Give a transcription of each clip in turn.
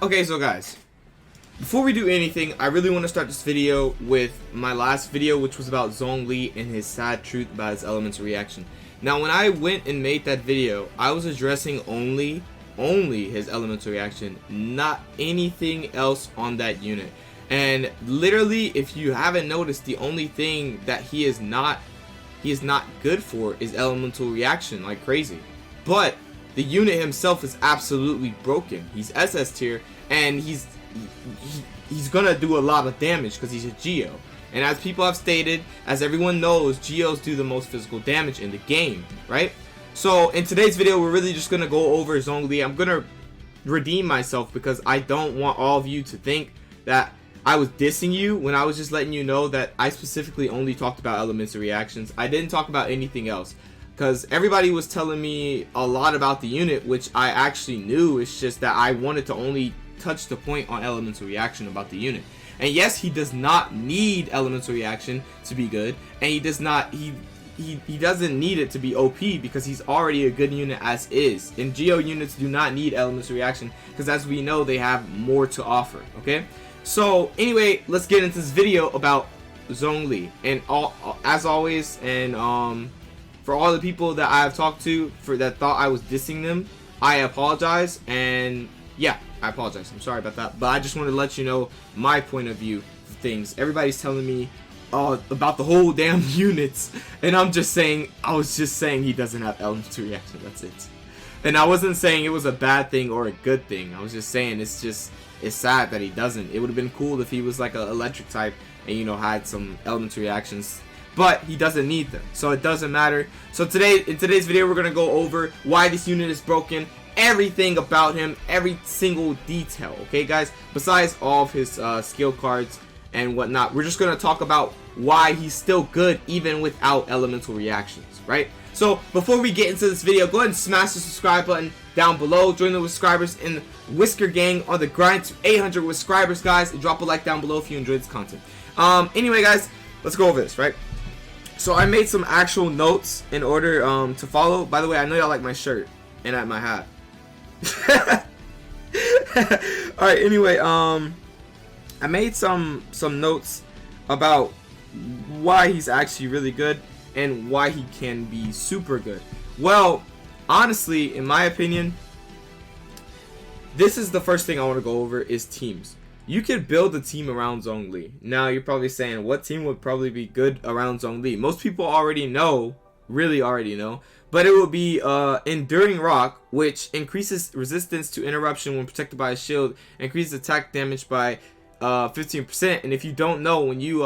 Okay, so guys, before we do anything, I really want to start this video with my last video, which was about ZHONGLI and his sad truth about his elemental reaction. Now, when I went and made that video, I was addressing only his elemental reaction, not anything else on that unit. And literally, if you haven't noticed, the only thing that he is not good for is elemental reaction like crazy. But the unit himself is absolutely broken. He's SS tier, and he's gonna do a lot of damage because he's a Geo. And as people have stated, as everyone knows, Geos do the most physical damage in the game, right? So in today's video, we're really just gonna go over ZHONGLI. I'm gonna redeem myself because I don't want all of you to think that I was dissing you when I was just letting you know that I specifically only talked about elemental reactions. I didn't talk about anything else because everybody was telling me a lot about the unit, which I actually knew. It's just that I wanted to only touch the point on elemental reaction about the unit. And yes, he does not need elemental reaction to be good, and he doesn't need it to be OP because he's already a good unit as is. And Geo units do not need elemental reaction because, as we know, they have more to offer. Okay, so anyway, let's get into this video about ZHONGLI. And as always, and for all the people that I have talked to that thought I was dissing them, I apologize. And yeah, I apologize. I'm sorry about that. But I just wanted to let you know my point of view of things. Everybody's telling me about the whole damn units, and I was just saying he doesn't have elemental reaction. That's it. And I wasn't saying it was a bad thing or a good thing. I was just saying it's sad that he doesn't. It would have been cool if he was like an electric type and, you know, had some elemental reactions, but he doesn't need them, so it doesn't matter. So in today's video, we're gonna go over why this unit is broken, everything about him, every single detail. Okay, guys. Besides all of his skill cards and whatnot, we're just gonna talk about why he's still good even without elemental reactions, right? So before we get into this video, go ahead and smash the subscribe button down below. Join the subscribers in the Whisker Gang on the grind to 800 subscribers, guys. And drop a like down below if you enjoyed this content. Anyway, guys, let's go over this, right? So I made some actual notes in order to follow. By the way, I know y'all like my shirt and my hat. Alright, anyway, I made some notes about why he's actually really good and why he can be super good. Well, honestly, in my opinion, this is the first thing I want to go over is teams. You could build a team around ZHONGLI. Now you're probably saying, what team would probably be good around ZHONGLI? Most people already know, really already know, but it would be Enduring Rock, which increases resistance to interruption when protected by a shield, increases attack damage by 15%. And if you don't know, when you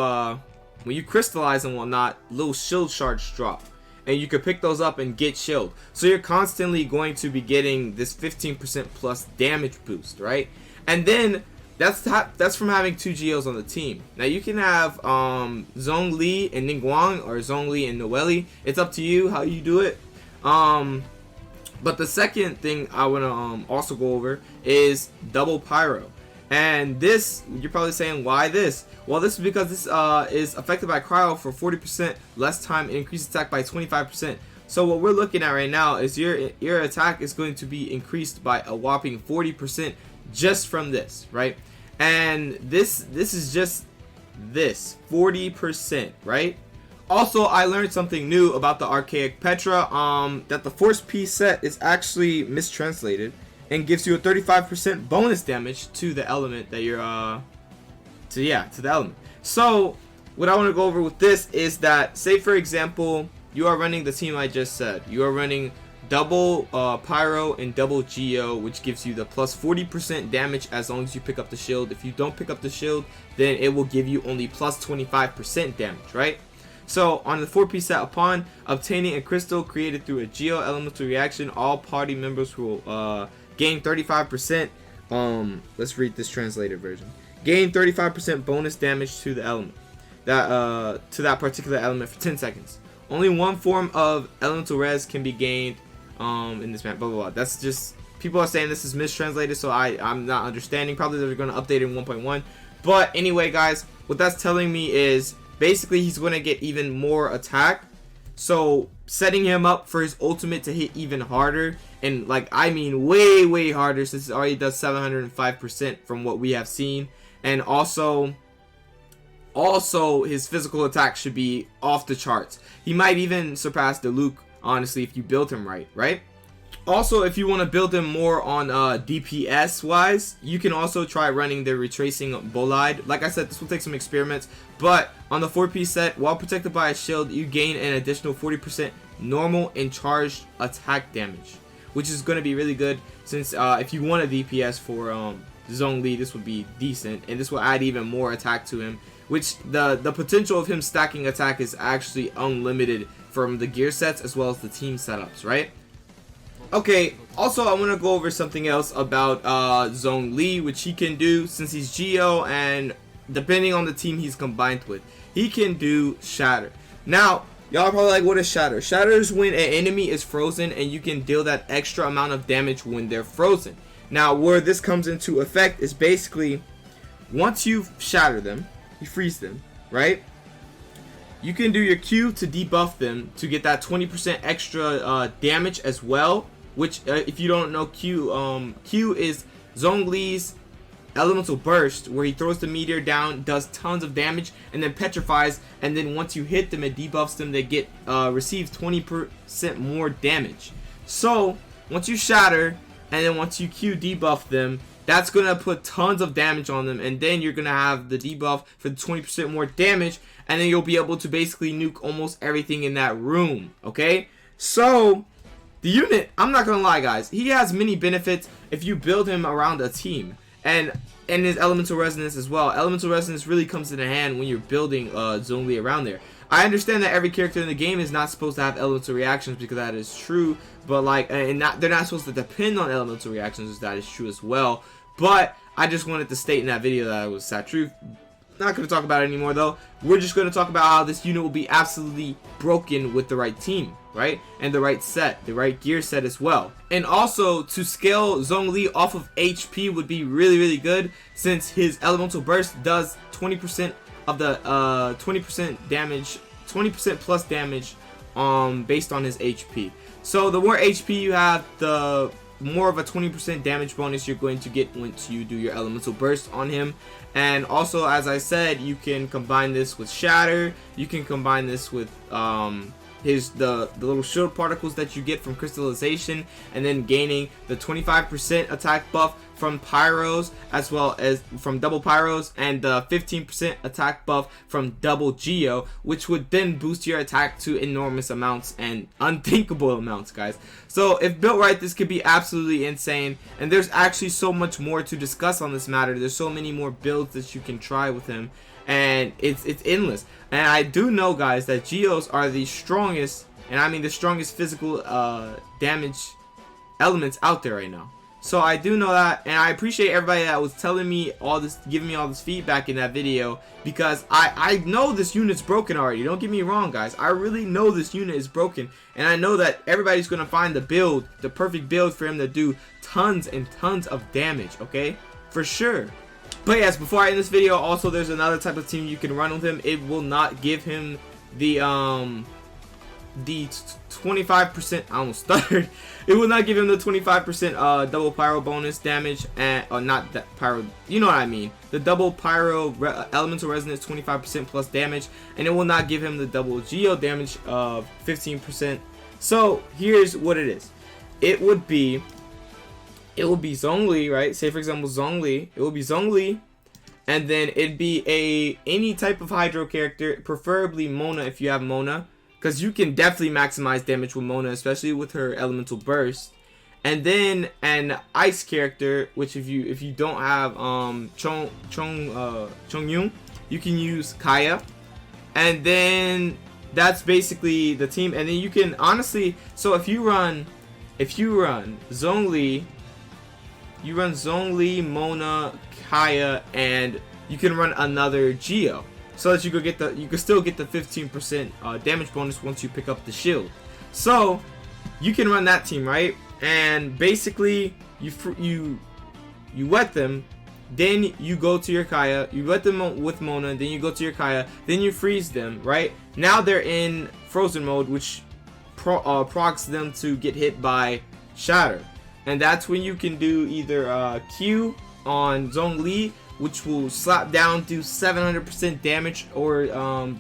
crystallize and whatnot, little shield shards drop, and you can pick those up and get shield. So you're constantly going to be getting this 15% plus damage boost, right? And then that's from having 2 Geos on the team. Now you can have ZHONGLI and Ningguang, or ZHONGLI and Noelle. It's up to you how you do it. But the second thing I want to also go over is double pyro. And this, you're probably saying, why this? Well, this is because this is affected by cryo for 40% less time and increased attack by 25%. So what we're looking at right now is your attack is going to be increased by a whopping 40% just from this, right? And this is just this 40%, right? Also, I learned something new about the Archaic Petra, that the Force P set is actually mistranslated and gives you a 35% bonus damage to the element that you're to the element. So what I want to go over with this is that, say for example, you are running the team I just said. You are running double pyro and double Geo, which gives you the plus 40% damage as long as you pick up the shield. If you don't pick up the shield, then it will give you only plus 25% damage, right? So on the 4-piece set, upon obtaining a crystal created through a Geo elemental reaction, all party members will gain 35%. Let's read this translated version. Gain 35% bonus damage to the element, to that particular element for 10 seconds. Only one form of elemental res can be gained in this map. Blah blah blah. That's just, people are saying this is mistranslated, so I'm not understanding. Probably they're going to update it in 1.1. But anyway, guys, what that's telling me is basically he's going to get even more attack So setting him up for his ultimate to hit even harder, and like I mean way harder, since it already does 705% from what we have seen. And also his physical attack should be off the charts. He might even surpass the Luke, honestly, if you build him right. Also, if you want to build him more on DPS wise, you can also try running the retracing bolide. Like I said, this will take some experiments, but on the 4-piece set, while protected by a shield, you gain an additional 40% normal and charged attack damage, which is going to be really good, since if you want a DPS for ZHONGLI, this would be decent, and this will add even more attack to him, which the potential of him stacking attack is actually unlimited from the gear sets as well as the team setups, right? Okay, also I want to go over something else about ZHONGLI, which he can do since he's Geo, and depending on the team he's combined with, he can do Shatter. Now, y'all are probably like, what is Shatter? Shatter is when an enemy is frozen and you can deal that extra amount of damage when they're frozen. Now, where this comes into effect is basically, once you shatter them, you freeze them, right? You can do your Q to debuff them to get that 20% extra damage as well. Which, if you don't know, Q is ZHONGLI's elemental burst, where he throws the meteor down, does tons of damage, and then petrifies. And then once you hit them, it debuffs them. They get receive 20% more damage. So once you shatter, and then once you Q debuff them, that's gonna put tons of damage on them, and then you're gonna have the debuff for the 20% more damage, and then you'll be able to basically nuke almost everything in that room. Okay, so the unit, I'm not gonna lie guys, he has many benefits if you build him around a team, and his elemental resonance as well. Elemental resonance really comes in hand when you're building ZHONGLI around there. I understand that every character in the game is not supposed to have elemental reactions, because that is true, but like, they're not supposed to depend on elemental reactions, that is true as well. But I just wanted to state in that video that it was sad truth. Not going to talk about it anymore though. We're just going to talk about how this unit will be absolutely broken with the right team, right? And the right set, the right gear set as well. And also, to scale ZHONGLI off of HP would be really good, since his elemental burst does 20% of the 20% damage, 20% plus damage based on his HP. So the more HP you have, the more of a 20% damage bonus you're going to get once you do your elemental burst on him. And also, as I said, you can combine this with Shatter. You can combine this with the little shield particles that you get from crystallization, and then gaining the 25% attack buff from pyros, as well as from double pyros, and the 15% attack buff from double geo, which would then boost your attack to enormous amounts and unthinkable amounts, guys. So if built right, this could be absolutely insane, and there's actually so much more to discuss on this matter. There's so many more builds that you can try with him, and it's endless. And I do know, guys, that geos are the strongest, and I mean the strongest physical damage elements out there right now. So I do know that, and I appreciate everybody that was telling me all this, giving me all this feedback in that video, because I know this unit's broken already. Don't get me wrong, guys. I really know this unit is broken, and I know that everybody's gonna find the build, the perfect build for him to do tons and tons of damage, okay? For sure. But yes, before I end this video, also there's another type of team you can run with him. It will not give him the 25%, I almost stuttered. It will not give him the 25% double pyro bonus damage, and not that pyro, you know what I mean, the double pyro elemental resonance 25% plus damage, and it will not give him the double geo damage of 15%. So here's what it is. It will be ZHONGLI, right? Say for example ZHONGLI, it will be ZHONGLI, and then it'd be any type of hydro character, preferably Mona if you have Mona, because you can definitely maximize damage with Mona, especially with her elemental burst. And then an ice character, which if you don't have Chongyun, you can use Kaya. And then that's basically the team. And then you can honestly, so if you run ZHONGLI, you run ZHONGLI, Mona, Kaya, and you can run another Geo, so that you can still get the 15% damage bonus once you pick up the shield. So you can run that team, right? And basically you wet them, then you go to your Kaya, you wet them with Mona, then you go to your Kaya, then you freeze them, right? Now they're in frozen mode, which procs them to get hit by Shatter. And that's when you can do either Q on ZHONGLI, which will slap down, do 700% damage, or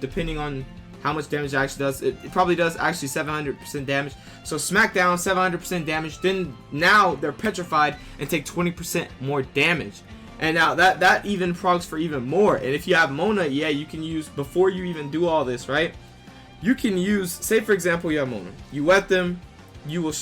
depending on how much damage it actually does, it probably does actually 700% damage. So smack down, 700% damage, then now they're petrified and take 20% more damage. And now that even procs for even more. And if you have Mona, yeah, you can use, before you even do all this, right, you can use, say for example you have Mona, you wet them, you will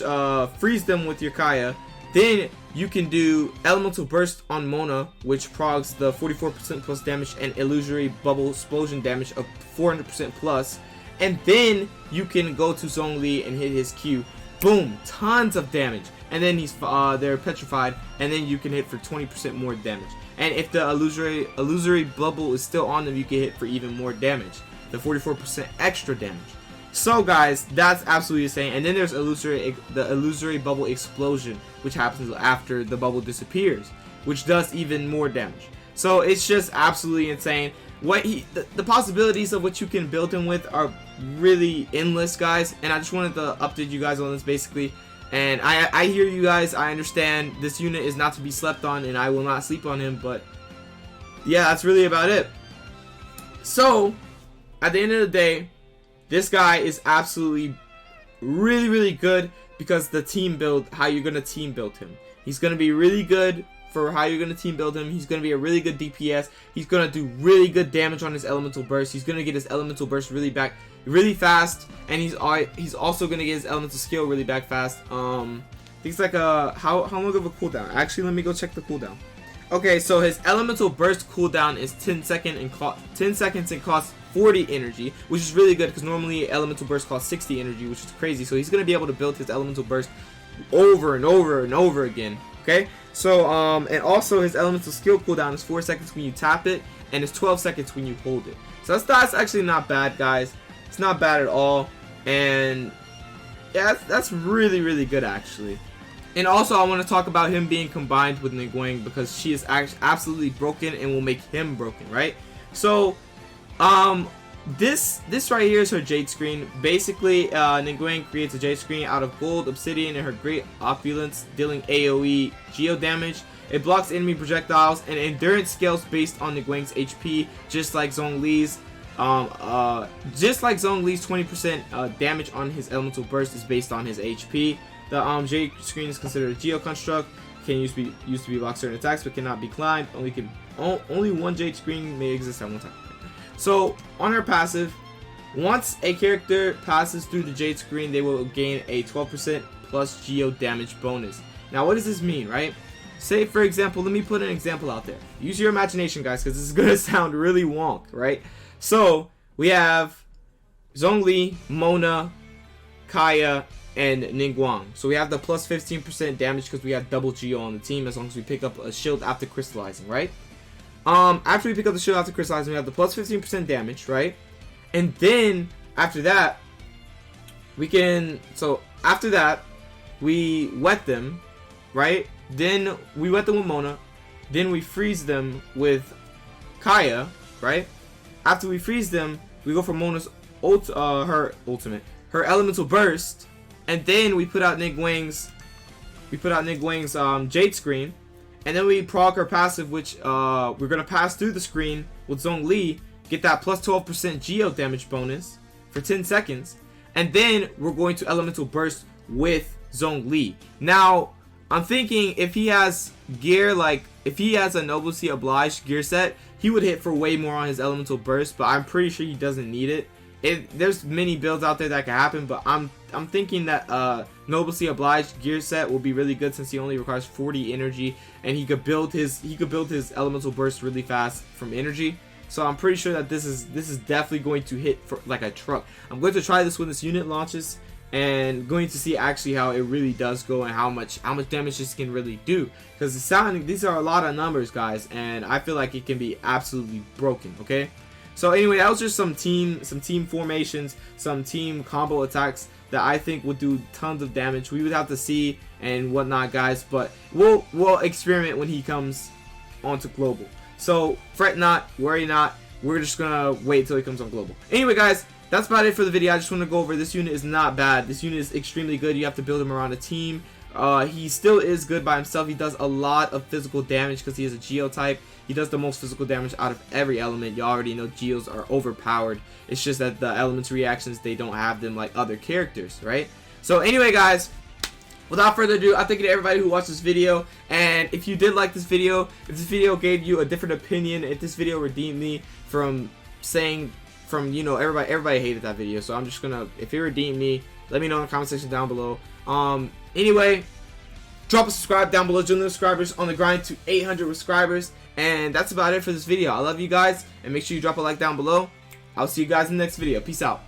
freeze them with your Kaya, then you can do Elemental Burst on Mona, which progs the 44% plus damage and Illusory Bubble Explosion damage of 400% plus, and then you can go to ZHONGLI and hit his Q, boom, tons of damage, and then they're petrified, and then you can hit for 20% more damage. And if the illusory bubble is still on them, you can hit for even more damage, the 44% extra damage. So guys, that's absolutely insane. And then there's the illusory bubble explosion, which happens after the bubble disappears, which does even more damage. So it's just absolutely insane. The possibilities of what you can build him with are really endless, guys. And I just wanted to update you guys on this basically. And I hear you guys. I understand this unit is not to be slept on, and I will not sleep on him. But yeah, that's really about it. So at the end of the day, this guy is absolutely really good because the team build, how you're going to team build him. He's going to be really good for how you're going to team build him. He's going to be a really good DPS. He's going to do really good damage on his elemental burst. He's going to get his elemental burst really fast, and he's also going to get his elemental skill really back fast. Things like how long of a cooldown? Actually, let me go check the cooldown. Okay, so his elemental burst cooldown is 10 seconds and costs 40 energy, which is really good because normally elemental burst costs 60 energy, which is crazy. So he's going to be able to build his elemental burst over and over again. Okay, so and also his elemental skill cooldown is 4 seconds when you tap it, and it's 12 seconds when you hold it. So that's actually not bad, guys. It's not bad at all, and yeah, that's really good actually. And also I want to talk about him being combined with Ningguang because she is absolutely broken and will make him broken, right? So this right here is her Jade screen. Basically, Ningguang creates a Jade screen out of gold, obsidian, and her great opulence, dealing AoE geo damage. It blocks enemy projectiles, and endurance scales based on Ningguang's HP, just like ZHONGLI's. Just like ZHONGLI's 20% damage on his elemental burst is based on his HP. The Jade screen is considered a geo construct. Can used to be block certain attacks, but cannot be climbed. Only one Jade screen may exist at one time. So on her passive, once a character passes through the Jade screen, they will gain a 12% plus geo damage bonus. Now what does this mean, right? Say for example, let me put an example out there. Use your imagination, guys, because this is gonna sound really wonk, right? So we have ZHONGLI, Mona, Kaya, and Ningguang. So we have the plus 15% damage because we have double geo on the team as long as we pick up a shield after crystallizing, right? After we pick up the shield after crystallizing, we have the plus 15% damage, right? And then after that, after that, we wet them, right? Then we wet them with Mona. Then we freeze them with Kaya, right? After we freeze them, we go for Mona's her elemental burst, and then we put out Ningguang's Jade screen. And then we proc her passive, which we're going to pass through the screen with ZHONGLI, get that plus 12% geo damage bonus for 10 seconds. And then we're going to elemental burst with ZHONGLI. Now, I'm thinking if he has gear, like if he has a Noblesse Obliged gear set, he would hit for way more on his elemental burst, but I'm pretty sure he doesn't need it. There's many builds out there that can happen, but I'm thinking that Noblesse Obliged gear set will be really good since he only requires 40 energy, and he could build his elemental burst really fast from energy. So I'm pretty sure that this is definitely going to hit for like a truck. I'm going to try this when this unit launches, and going to see actually how it really does go and how much damage this can really do, because these are a lot of numbers, guys, and I feel like it can be absolutely broken. Okay. So anyway, that was just some team formations, some team combo attacks that I think would do tons of damage. We would have to see and whatnot, guys, but we'll experiment when he comes onto global. So fret not, worry not. We're just gonna wait till he comes on global. Anyway, guys, that's about it for the video. I just want to go over this unit is not bad. This unit is extremely good. You have to build him around a team. He still is good by himself. He does a lot of physical damage because he is a Geo type. He does the most physical damage out of every element. You already know Geos are overpowered. It's just that the elements reactions, they don't have them like other characters, right? So anyway, guys, without further ado, I thank you to everybody who watched this video. And if you did like this video, if this video gave you a different opinion, if this video redeemed me from saying, you know, everybody hated that video. So I'm just gonna, if it redeemed me, let me know in the comment section down below. Anyway, drop a subscribe down below. Join the subscribers on the grind to 800 subscribers. And that's about it for this video. I love you guys, and make sure you drop a like down below. I'll see you guys in the next video. Peace out.